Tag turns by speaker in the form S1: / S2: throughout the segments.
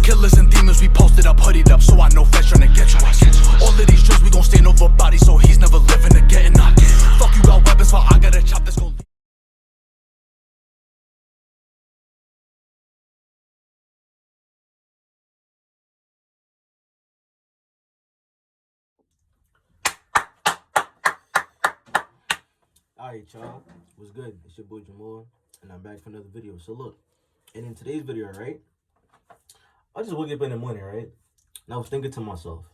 S1: Killers and demons, we posted up, hoodied up, so I know feds trying to get to us. All of these drugs, we gon' stand over bodies, so he's never living or getting up. Fuck you got weapons, while I got a chop that's gon'
S2: Alright, y'all, what's good? It's your boy Jamal, and I'm back for another video. So look, and in today's video, right, I just woke up in the morning, right, and I was thinking to myself,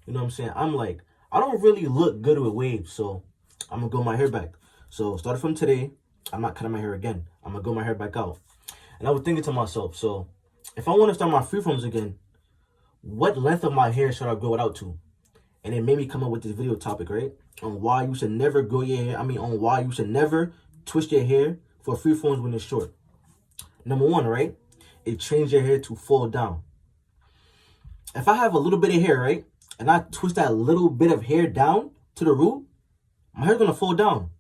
S2: you know what I'm saying? I'm like, I don't really look good with waves, so I'm gonna grow my hair back. So starting from today, I'm not cutting my hair again. I'm gonna grow my hair back out. And I was thinking to myself, so if I want to start my freeforms again, what length of my hair should I grow it out to? And it made me come up with this video topic, right? On why you should never grow your hair. On why you should never twist your hair for freeforms when it's short. Number one, right? It trains your hair to fall down. If I have a little bit of hair, right? And I twist that little bit of hair down to the root, my hair's gonna fall down.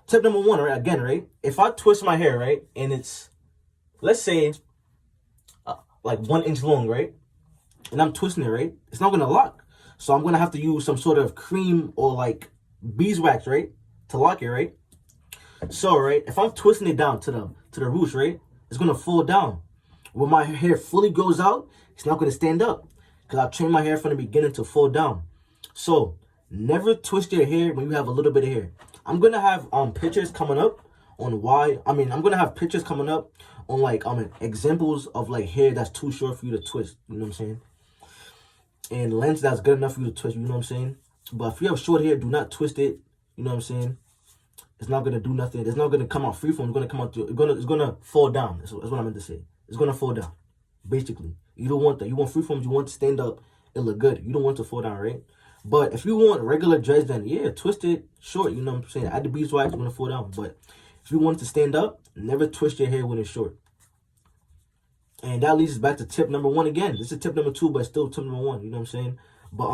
S2: Tip number one, right? Again, right? If I twist my hair, right? And it's, let's say, like 1 inch long, right? And I'm twisting it, right? It's not gonna lock. So I'm going to have to use some sort of cream or like beeswax, right? To lock it, right? So, right, if I'm twisting it down to the roots, right? It's going to fall down. When my hair fully grows out, it's not going to stand up. Because I've trained my hair from the beginning to fall down. So, never twist your hair when you have a little bit of hair. I'm going to have pictures coming up on why. I'm going to have pictures coming up on like examples of like hair that's too short for you to twist. You know what I'm saying? And length that's good enough for you to twist, you know what I'm saying? But if you have short hair, do not twist it. You know what I'm saying? It's not gonna do nothing. It's not gonna come out freeform. It's gonna come out. It's gonna fall down. That's what I meant to say. It's gonna fall down. Basically, you don't want that. You want freeforms. You want to stand up. It look good. You don't want to fall down, right? But if you want regular dreads, then yeah, twist it short. You know what I'm saying? Add the beeswax. It's gonna fall down. But if you want it to stand up, never twist your hair when it's short. And that leads us back to tip number one again. This is tip number two, but still tip number one. You know what I'm saying? But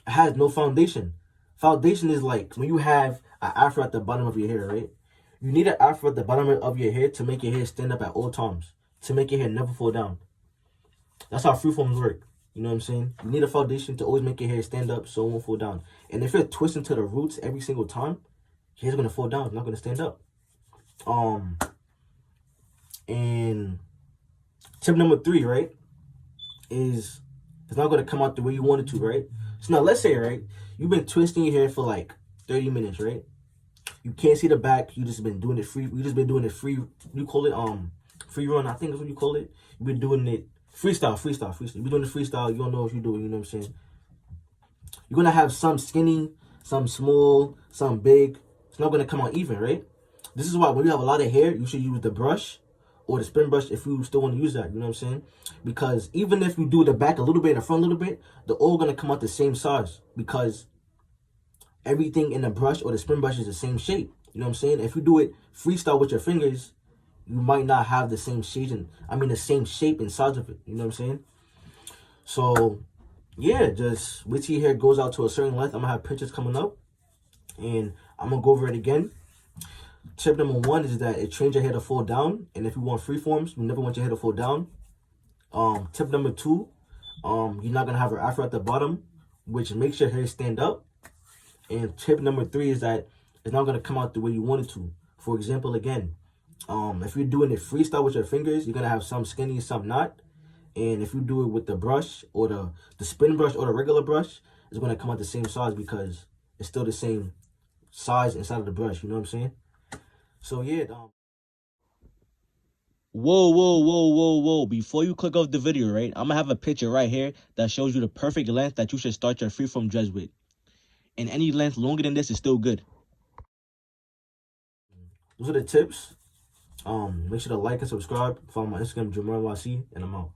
S2: it has no foundation. Foundation is like when you have an afro at the bottom of your hair, right? You need an afro at the bottom of your hair to make your hair stand up at all times. To make your hair never fall down. That's how freeforms work. You know what I'm saying? You need a foundation to always make your hair stand up so it won't fall down. And if you're twisting to the roots every single time, your hair's gonna fall down. It's not gonna stand up. And tip number three, right, is it's not going to come out the way you want it to, right? So now let's say, right, you've been twisting your hair for like 30 minutes, right? You can't see the back. You just been doing it free. You just been doing it free. You call it free run, I think is what you call it. You've been doing it freestyle. You've been doing it freestyle. You don't know if you do it. You know what I'm saying? You're going to have some skinny, some small, some big. It's not going to come out even, right? This is why when you have a lot of hair, you should use the brush or the spin brush if you still want to use that, you know what I'm saying? Because even if you do the back a little bit and the front a little bit, they're all going to come out the same size because everything in the brush or the spin brush is the same shape, you know what I'm saying? If you do it freestyle with your fingers, you might not have the same shade the same shape and size of it, you know what I'm saying? So, yeah, just wait till your hair goes out to a certain length. I'm going to have pictures coming up and I'm going to go over it again. Tip number one is that it trains your hair to fall down. And if you want freeforms, you never want your hair to fall down. Tip number two, you're not going to have an afro at the bottom, which makes your hair stand up. And tip number three is that it's not going to come out the way you want it to. For example, again, if you're doing it freestyle with your fingers, you're going to have some skinny, some not. And if you do it with the brush or the spin brush or the regular brush, it's going to come out the same size because it's still the same size inside of the brush. You know what I'm saying? So yeah, Whoa. Before you click off the video, right, I'm gonna have a picture right here that shows you the perfect length that you should start your freeform dreads with. And any length longer than this is still good. Those are the tips. Make sure to like and subscribe. Follow my Instagram, Jamal YC, and I'm out.